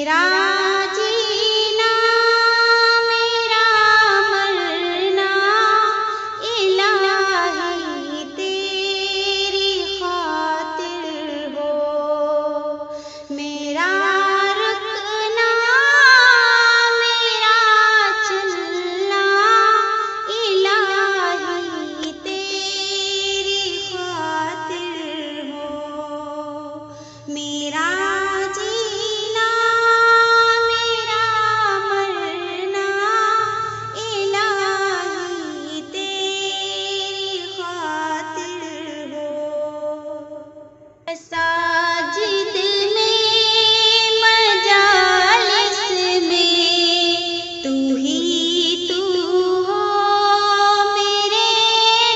میرا جینا میرا مرنا الہی تیری خاطر ہو، میرا رکنا میرا چلنا الہی تیری خاطر ہو، میرا جینا میرا مرنا الہی تیری خاطر ہو، مساجد میں مجالس میں تو ہی تو ہو میرے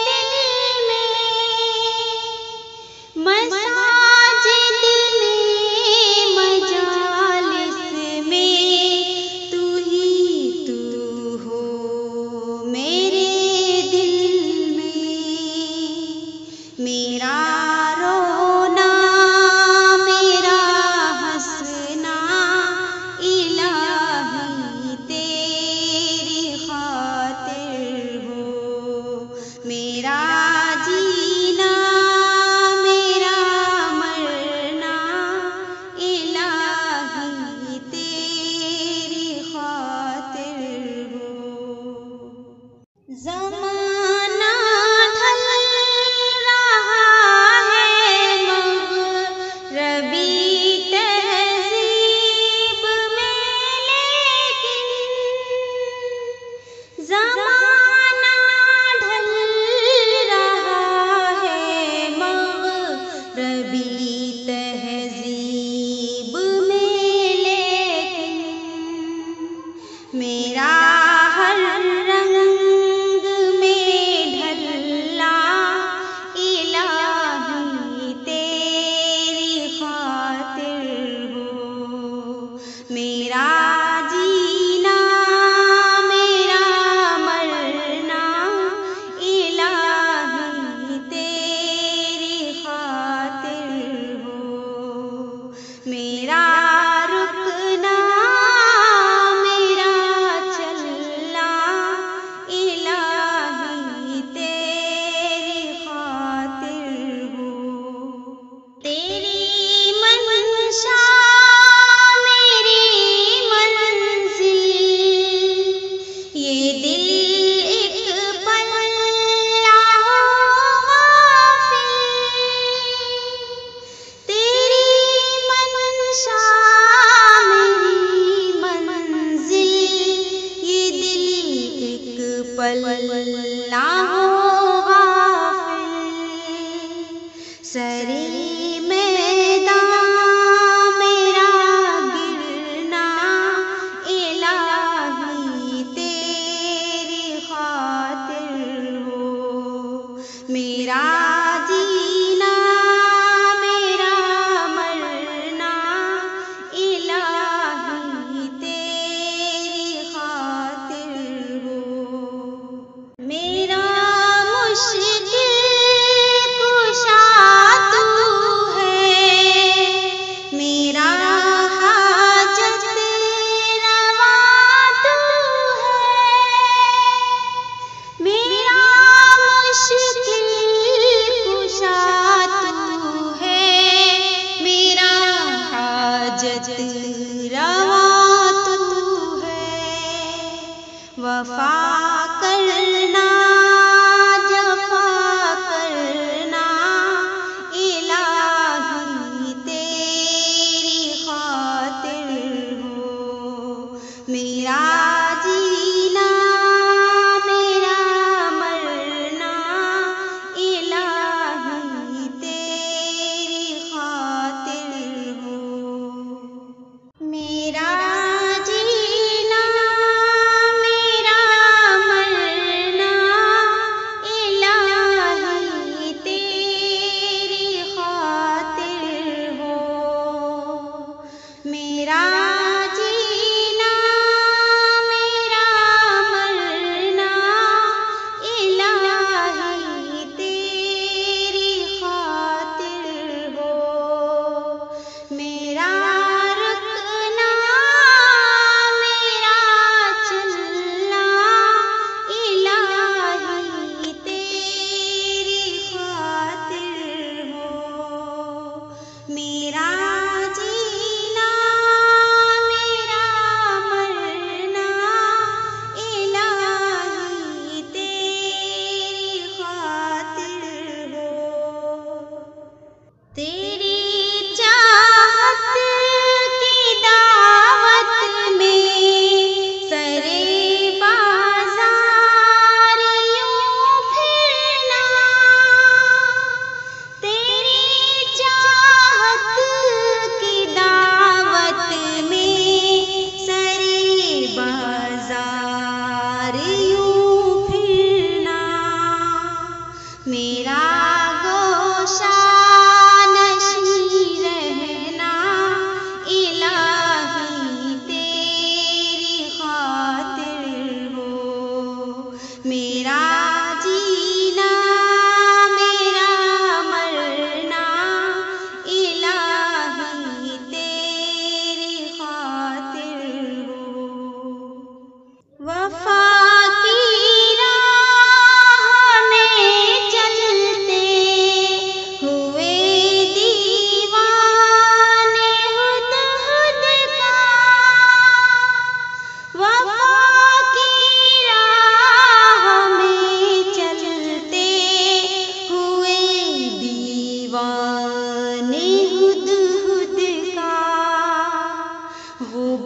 دل میں، مساجد میں مجالس میں تو ہی تو ہو میرے دل میں، میرا رونا میرا ہنسنا الہی تیری خاطر ہو، میرا جینا میرا مرنا الہی تیری خاطر ہو، زمانہ ڈھل رہا ہے مغربی تہذیب میں، لیکن زمانہ ڈھل رہا ہے مغربی تہذیب میں، لیکن میرا ہر رنگ میں ڈھلنا الہی تیری خاطر ہو، میرا جینا میرا مرنا الہی تیری خاطر ہو، میرا رکنا میرا چلنا الہی تیری خاطر ہو، تیری منشا میری منزل، یہ دل ایک پل نہ ہو غافل، تیری منشا میری منزل، یہ دل ایک پل نہ ہو غافل، سرے میدان میرا گرنا الہی تیری خاطر ہو، میرا جینا میرا مرنا الہی تیری خاطر ہو، میرا مشکل کشا تو ہے، میرا حاجت روا تو ہے، میرا مشکل کشا تو ہے، میرا حاجت روا تو ہے، وفا کرنا جفا کرنا الہی تیری خاطر ہو، میرا جینا میرا مرنا الہی تیری خاطر ہو، میرا جینا میرا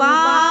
قربان